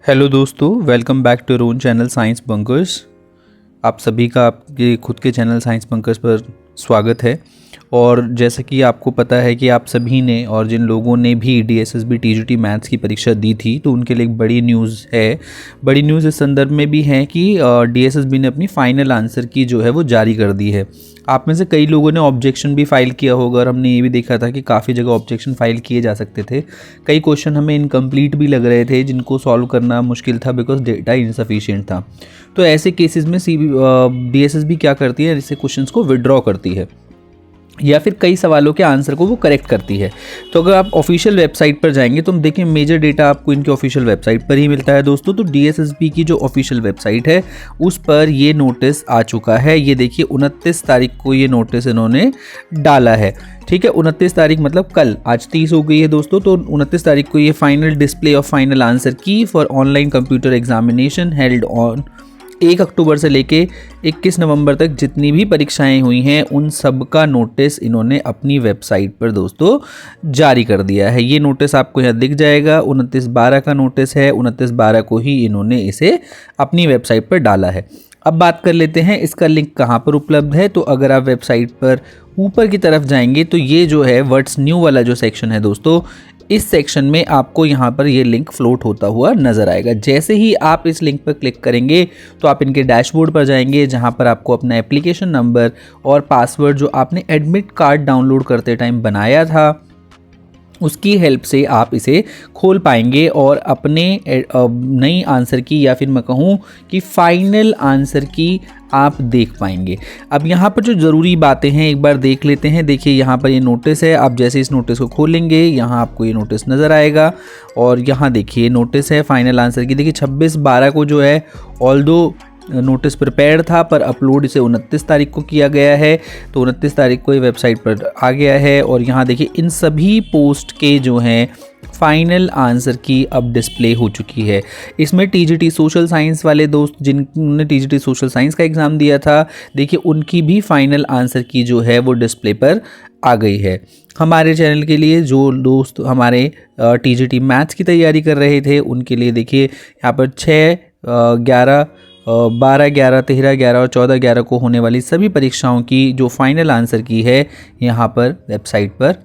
Hello दोस्तों, welcome back to your own channel science bunkers. आप सभी का आपके खुद के चैनल साइंस बंकर्स पर स्वागत है। और जैसा कि आपको पता है कि आप सभी ने और जिन लोगों ने भी डीएसएसबी टीजीटी मैथ्स की परीक्षा दी थी तो उनके लिए एक बड़ी न्यूज़ है। बड़ी न्यूज़ इस संदर्भ में भी है कि डीएसएसबी ने अपनी फाइनल आंसर की जो है वो जारी कर दी है। आप में से कई लोगों ने ऑब्जेक्शन भी फाइल किया होगा और हमने ये भी देखा था कि काफ़ी जगह ऑब्जेक्शन फाइल किए जा सकते थे। कई क्वेश्चन हमें इनकम्प्लीट भी लग रहे थे जिनको सॉल्व करना मुश्किल था बिकॉज डेटा इनसफिशिएंट था। तो ऐसे केसेस में डीएसएसबी क्या करती है, ऐसे क्वेश्चंस को विड्रॉ करती है या फिर कई सवालों के आंसर को वो करेक्ट करती है। तो अगर आप ऑफिशियल वेबसाइट पर जाएंगे तो हम देखें मेजर डेटा आपको इनके ऑफिशियल वेबसाइट पर ही मिलता है दोस्तों। तो डीएसएसबी की जो ऑफिशियल वेबसाइट है उस पर ये नोटिस आ चुका है। ये देखिए 29 तारीख को ये नोटिस इन्होंने डाला है। ठीक है, 29 तारीख मतलब कल, आज 30 हो गई है दोस्तों। तो 29 तारीख को ये final display of final answer key for online computer examination held on 1 October से लेके 21 नवंबर तक जितनी भी परीक्षाएं हुई हैं उन सब का नोटिस इन्होंने अपनी वेबसाइट पर दोस्तों जारी कर दिया है। ये नोटिस आपको यहाँ दिख जाएगा, 29/12 का नोटिस है। 29/12 को ही इन्होंने इसे अपनी वेबसाइट पर डाला है। अब बात कर लेते हैं इसका लिंक कहाँ पर उपलब्ध है। तो अगर आप वेबसाइट पर ऊपर की तरफ जाएंगे तो ये जो है व्हाट्स न्यू वाला जो सेक्शन है दोस्तों, इस सेक्शन में आपको यहाँ पर ये लिंक फ्लोट होता हुआ नज़र आएगा। जैसे ही आप इस लिंक पर क्लिक करेंगे तो आप इनके डैशबोर्ड पर जाएंगे जहाँ पर आपको अपना एप्लीकेशन नंबर और पासवर्ड जो आपने एडमिट कार्ड डाउनलोड करते टाइम बनाया था उसकी हेल्प से आप इसे खोल पाएंगे और अपने नई आंसर की या फिर मैं कहूँ कि फाइनल आंसर की आप देख पाएंगे। अब यहाँ पर जो ज़रूरी बातें हैं एक बार देख लेते हैं। देखिए यहाँ पर ये नोटिस है। आप जैसे इस नोटिस को खोलेंगे यहाँ आपको ये नोटिस नज़र आएगा और यहाँ देखिए नोटिस है फाइनल आंसर की। देखिए 26/12 को जो है ऑल्दो नोटिस प्रिपेयर था पर अपलोड इसे 29 तारीख को किया गया है। तो 29 तारीख को ये वेबसाइट पर आ गया है और यहाँ देखिए इन सभी पोस्ट के जो हैं फाइनल आंसर की अब डिस्प्ले हो चुकी है। इसमें टीजीटी सोशल साइंस वाले दोस्त जिन्होंने टीजीटी सोशल साइंस का एग्ज़ाम दिया था, देखिए उनकी भी फाइनल आंसर की जो है वो डिस्प्ले पर आ गई है। हमारे चैनल के लिए जो दोस्त हमारे टीजीटी मैथ्स की तैयारी कर रहे थे उनके लिए देखिए यहाँ पर 6, 11, 12, 11, 13, 11 और 14, 11 को होने वाली सभी परीक्षाओं की जो फाइनल आंसर की है यहाँ पर वेबसाइट पर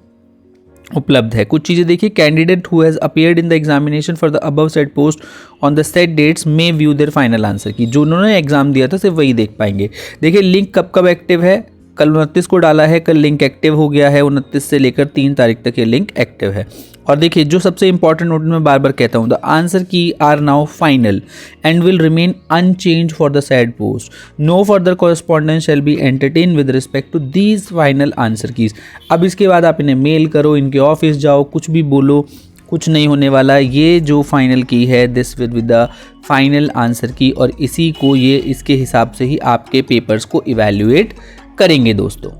उपलब्ध है। कुछ चीज़ें देखिए, candidate who has appeared in the examination for the above said post on the said dates में view their final answer key. जो उन्होंने एग्जाम दिया था सिर्फ वही देख पाएंगे। देखिए लिंक कब कब एक्टिव है, कल 29 को डाला है, कल लिंक एक्टिव हो गया है। 29 से लेकर 3 तारीख तक ये लिंक एक्टिव है। और देखिए जो सबसे इंपॉर्टेंट नोट में बार बार कहता हूँ, the answer key are now final and will remain unchanged for the said post. No further correspondence shall be entertained with respect to these final answer keys. अब इसके बाद आप इन्हें मेल करो, इनके ऑफिस जाओ, कुछ भी बोलो, कुछ नहीं होने वाला। ये जो फाइनल की है this with the final answer की और इसी को ये इसके हिसाब से ही आपके पेपर्स को इवैल्यूएट करेंगे दोस्तों।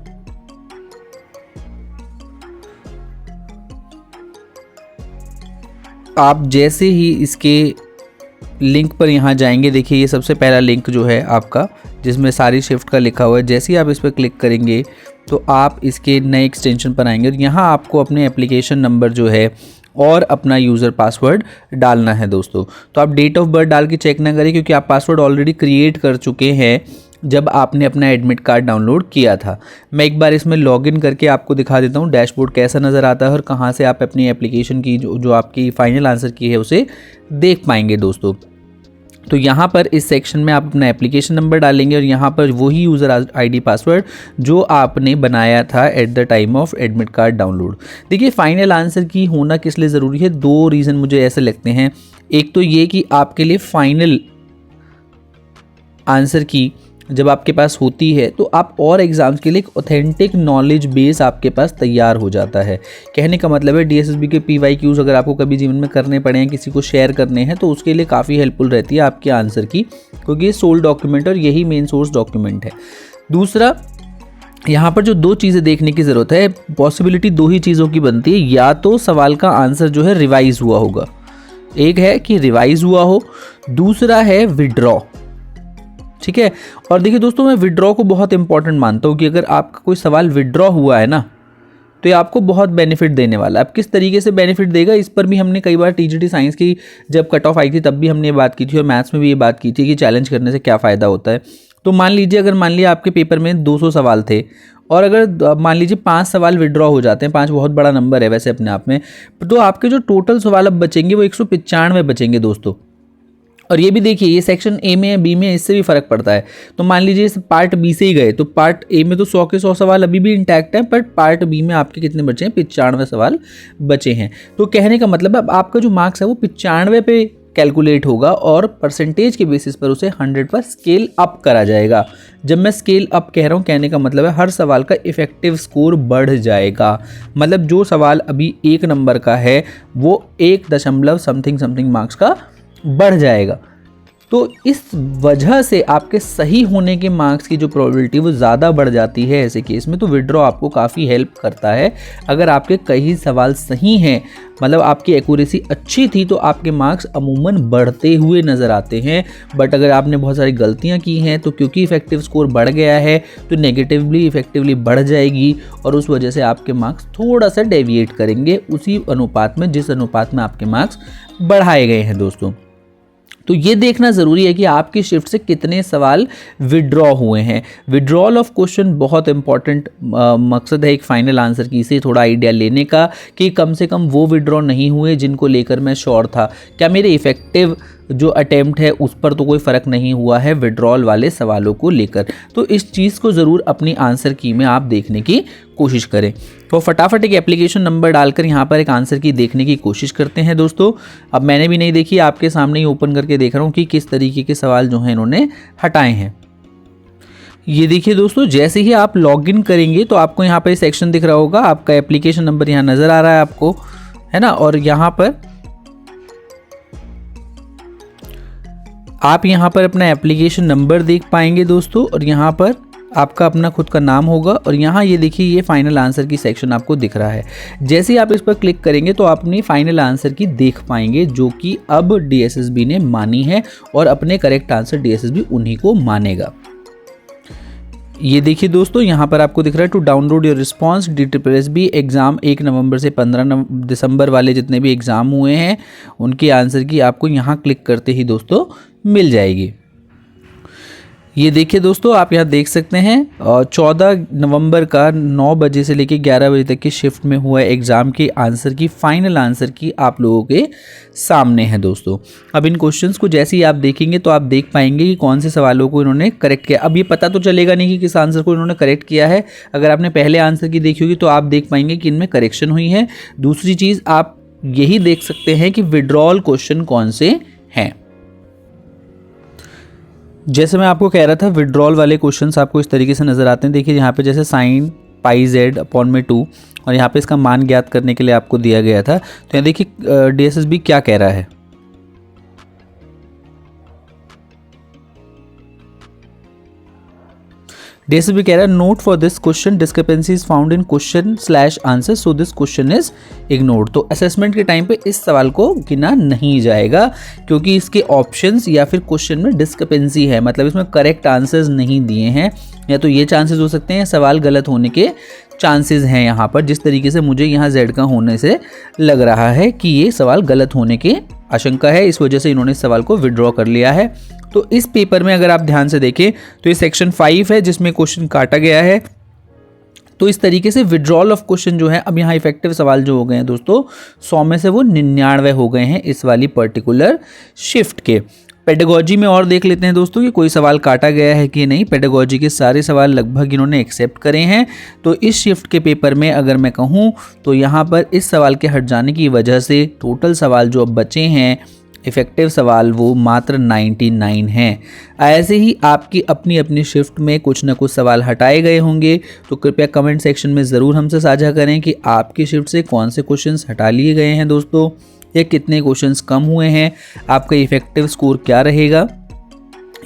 आप जैसे ही इसके लिंक पर यहाँ जाएंगे, देखिए ये सबसे पहला लिंक जो है आपका जिसमें सारी शिफ्ट का लिखा हुआ है, जैसे ही आप इस पर क्लिक करेंगे तो आप इसके नए एक्सटेंशन पर आएंगे और यहाँ आपको अपने एप्लीकेशन नंबर जो है और अपना यूज़र पासवर्ड डालना है दोस्तों। तो आप डेट ऑफ बर्थ डाल के चेक ना करें क्योंकि आप पासवर्ड ऑलरेडी क्रिएट कर चुके हैं जब आपने अपना एडमिट कार्ड डाउनलोड किया था। मैं एक बार इसमें लॉगिन करके आपको दिखा देता हूँ डैशबोर्ड कैसा नज़र आता है और कहाँ से आप अपनी एप्लीकेशन की जो आपकी फाइनल आंसर की है उसे देख पाएंगे दोस्तों। तो यहाँ पर इस सेक्शन में आप अपना एप्लीकेशन नंबर डालेंगे और यहाँ पर वही यूज़र आईडी पासवर्ड जो आपने बनाया था at the time of admit card download. देखिए फाइनल आंसर की होना किस लिए ज़रूरी है, 2 रीज़न मुझे ऐसे लगते हैं। एक तो ये कि आपके लिए फाइनल आंसर की जब आपके पास होती है तो आप और एग्ज़ाम्स के लिए एक ऑथेंटिक नॉलेज बेस आपके पास तैयार हो जाता है। कहने का मतलब है डीएसएसबी के PYQs अगर आपको कभी जीवन में करने पड़े हैं, किसी को शेयर करने हैं, तो उसके लिए काफ़ी हेल्पफुल रहती है आपके आंसर की, क्योंकि ये सोल डॉक्यूमेंट और यही मेन सोर्स डॉक्यूमेंट है। दूसरा, यहाँ पर जो 2 चीज़ें देखने की ज़रूरत है, पॉसिबिलिटी 2 ही चीज़ों की बनती है। या तो सवाल का आंसर जो है रिवाइज हुआ होगा, एक है कि रिवाइज हुआ हो, दूसरा है विड्रॉ। ठीक है, और देखिए दोस्तों मैं विड्रॉ को बहुत इंपॉर्टेंट मानता हूँ कि अगर आपका कोई सवाल विड्रॉ हुआ है ना तो ये आपको बहुत बेनिफिट देने वाला है। अब किस तरीके से बेनिफिट देगा, इस पर भी हमने कई बार टीजीटी साइंस की जब कट ऑफ आई थी तब भी हमने ये बात की थी, और मैथ्स में भी ये बात की थी कि चैलेंज करने से क्या फ़ायदा होता है। तो मान लीजिए अगर मान लिया आपके पेपर में 200 सवाल थे, और अगर मान लीजिए 5 सवाल विड्रॉ हो जाते हैं, 5 बहुत बड़ा नंबर है वैसे अपने आप में, तो आपके जो टोटल सवाल अब बचेंगे वो 195 बचेंगे दोस्तों। और ये भी देखिए, ये सेक्शन ए में है, बी में, इससे भी फर्क पड़ता है। तो मान लीजिए इस पार्ट बी से ही गए, तो पार्ट ए में तो 100 के 100 सवाल अभी भी इंटैक्ट हैं, बट पार्ट बी में आपके कितने बचे हैं, 95 सवाल बचे हैं। तो कहने का मतलब अब आपका जो मार्क्स है वो 95 पे कैलकुलेट होगा, और परसेंटेज के बेसिस पर उसे 100 पर स्केल अप करा जाएगा। जब मैं स्केल अप कह रहा हूँ, कहने का मतलब है हर सवाल का इफेक्टिव स्कोर बढ़ जाएगा। मतलब जो सवाल अभी 1 नंबर का है वो 1 समथिंग मार्क्स का बढ़ जाएगा। तो इस वजह से आपके सही होने के मार्क्स की जो प्रोबेबिलिटी वो ज़्यादा बढ़ जाती है ऐसे केस में। तो विड्रॉ आपको काफ़ी हेल्प करता है। अगर आपके कई सवाल सही हैं, मतलब आपकी एक्यूरेसी अच्छी थी, तो आपके मार्क्स अमूमन बढ़ते हुए नज़र आते हैं। बट अगर आपने बहुत सारी गलतियां की हैं, तो क्योंकि इफेक्टिव स्कोर बढ़ गया है तो नेगेटिवली इफेक्टिवली बढ़ जाएगी, और उस वजह से आपके मार्क्स थोड़ा सा डेविएट करेंगे उसी अनुपात में जिस अनुपात में आपके मार्क्स बढ़ाए गए हैं दोस्तों। तो ये देखना ज़रूरी है कि आपकी शिफ्ट से कितने सवाल विड्रॉ हुए हैं। विड्रॉल ऑफ क्वेश्चन बहुत इंपॉर्टेंट मकसद है एक फाइनल आंसर की, इसे थोड़ा आइडिया लेने का कि कम से कम वो विड्रॉ नहीं हुए जिनको लेकर मैं श्योर था। क्या मेरे इफ़ेक्टिव जो अटेम्प्ट है उस पर तो कोई फ़र्क नहीं हुआ है विड्रॉल वाले सवालों को लेकर। तो इस चीज़ को ज़रूर अपनी आंसर की में आप देखने की कोशिश करें। तो फटाफट एक एप्लीकेशन नंबर डालकर यहाँ पर एक आंसर की देखने की कोशिश करते हैं दोस्तों। अब मैंने भी नहीं देखी, आपके सामने ही ओपन करके देख रहा हूँ कि किस तरीके के सवाल जो हैं इन्होंने हटाए हैं। ये देखिए दोस्तों, जैसे ही आप लॉगिन करेंगे तो आपको यहाँ पर सेक्शन दिख रहा होगा, आपका एप्लीकेशन नंबर यहाँ नज़र आ रहा है आपको, है ना। और यहाँ पर आप यहाँ पर अपना एप्लीकेशन नंबर देख पाएंगे दोस्तों, और यहाँ पर आपका अपना खुद का नाम होगा, और यहाँ ये देखिए ये फाइनल आंसर की सेक्शन आपको दिख रहा है। जैसे ही आप इस पर क्लिक करेंगे तो आप अपनी फाइनल आंसर की देख पाएंगे, जो कि अब डीएसएसबी ने मानी है, और अपने करेक्ट आंसर डीएसएसबी उन्हीं को मानेगा। ये देखिए दोस्तों, यहाँ पर आपको दिख रहा है to download your response DTPSB exam 1 नवंबर से 15 दिसंबर वाले जितने भी एग्ज़ाम हुए हैं उनके आंसर की आपको यहाँ क्लिक करते ही दोस्तों मिल जाएगी। ये देखिए दोस्तों, आप यहाँ देख सकते हैं 14 नवंबर का 9 बजे से लेकर 11 बजे तक की शिफ्ट में हुआ एग्ज़ाम के आंसर की फाइनल आंसर की आप लोगों के सामने है दोस्तों। अब इन क्वेश्चंस को जैसे ही आप देखेंगे तो आप देख पाएंगे कि कौन से सवालों को इन्होंने करेक्ट किया। अब ये पता तो चलेगा नहीं कि किस आंसर को इन्होंने करेक्ट किया है। अगर आपने पहले आंसर की देखी होगी तो आप देख पाएंगे कि इनमें करेक्शन हुई है। दूसरी चीज़ आप यही देख सकते हैं कि विड्रॉल क्वेश्चन कौन से हैं। जैसे मैं आपको कह रहा था, विड्रॉल वाले क्वेश्चंस आपको इस तरीके से नज़र आते हैं। देखिए यहाँ पे जैसे साइन पाई जेड अपॉन में 2, और यहाँ पे इसका मान ज्ञात करने के लिए आपको दिया गया था। तो यहाँ देखिए डीएसएसबी क्या कह रहा है। डीएसएसबी कह रहा है note for this question discrepancy is found in question slash answer so this question is ignored. तो असेसमेंट के टाइम पे इस सवाल को गिना नहीं जाएगा, क्योंकि इसके ऑप्शंस या फिर क्वेश्चन में डिस्क्रिपेंसी है, मतलब इसमें करेक्ट आंसर्स नहीं दिए हैं। या तो ये चांसेस हो सकते हैं सवाल गलत होने के चांसेस हैं यहाँ पर, जिस तरीके से मुझे यहाँ जेड का होने से लग रहा है कि ये सवाल गलत होने की आशंका है, इस वजह से इन्होंने इस सवाल को विड्रॉ कर लिया है। तो इस पेपर में अगर आप ध्यान से देखें तो ये सेक्शन 5 है जिसमें क्वेश्चन काटा गया है। तो इस तरीके से विड्रॉल ऑफ क्वेश्चन जो है, अब यहाँ इफेक्टिव सवाल जो हो गए हैं दोस्तों 100 में से वो 99 हो गए हैं इस वाली पर्टिकुलर शिफ्ट के। पेडागोजी में और देख लेते हैं दोस्तों कि कोई सवाल काटा गया है कि नहीं। पेडागोजी के सारे सवाल लगभग इन्होंने एक्सेप्ट करे हैं। तो इस शिफ्ट के पेपर में अगर मैं कहूँ तो यहाँ पर इस सवाल के हट जाने की वजह से टोटल सवाल जो अब बचे हैं इफ़ेक्टिव सवाल वो मात्र 99 हैं। ऐसे ही आपकी अपनी अपनी शिफ्ट में कुछ ना कुछ सवाल हटाए गए होंगे, तो कृपया कमेंट सेक्शन में ज़रूर हमसे साझा करें कि आपकी शिफ्ट से कौन से क्वेश्चंस हटा लिए गए हैं दोस्तों, या कितने क्वेश्चंस कम हुए हैं, आपका इफ़ेक्टिव स्कोर क्या रहेगा,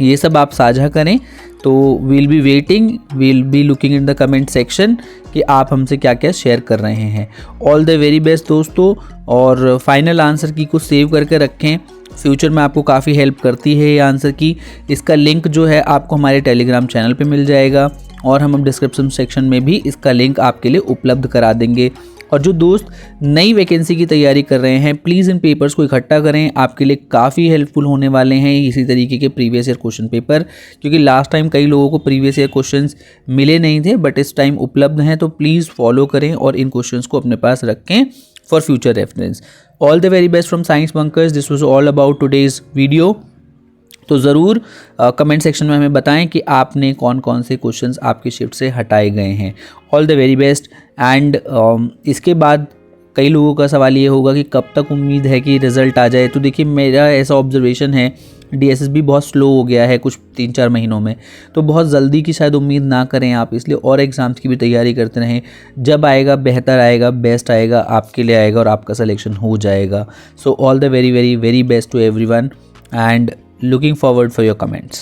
ये सब आप साझा करें। तो we'll be waiting, we'll be looking in the comment section कि आप हमसे क्या क्या शेयर कर रहे हैं। ऑल द वेरी बेस्ट दोस्तों, और फाइनल आंसर की को सेव करके रखें, फ्यूचर में आपको काफ़ी हेल्प करती है ये आंसर की। इसका लिंक जो है आपको हमारे टेलीग्राम चैनल पे मिल जाएगा। और हम डिस्क्रिप्शन सेक्शन में भी इसका लिंक आपके लिए उपलब्ध करा देंगे। और जो दोस्त नई वैकेंसी की तैयारी कर रहे हैं, प्लीज़ इन पेपर्स को इकट्ठा करें, आपके लिए काफ़ी हेल्पफुल होने वाले हैं इसी तरीके के प्रीवियस ईयर क्वेश्चन पेपर, क्योंकि लास्ट टाइम कई लोगों को प्रीवियस ईयर क्वेश्चंस मिले नहीं थे, बट इस टाइम उपलब्ध हैं। तो प्लीज़ फॉलो करें और इन क्वेश्चंस को अपने पास रखें for future reference. All the very best from science bunkers. This was all about today's video. तो ज़रूर कमेंट सेक्शन में हमें बताएं कि आपने कौन कौन से क्वेश्चंस आपकी शिफ्ट से हटाए गए हैं। All the very best. And इसके बाद कई लोगों का सवाल ये होगा कि कब तक उम्मीद है कि रिज़ल्ट आ जाए। तो देखिए, मेरा ऐसा ऑब्जर्वेशन है, DSSB बहुत स्लो हो गया है कुछ 3-4 महीनों में, तो बहुत जल्दी की शायद उम्मीद ना करें आप, इसलिए और एग्ज़ाम्स की भी तैयारी करते रहें। जब आएगा बेहतर आएगा, बेस्ट आएगा, आपके लिए आएगा और आपका सिलेक्शन हो जाएगा। So all the very very very best to everyone and looking forward for your comments.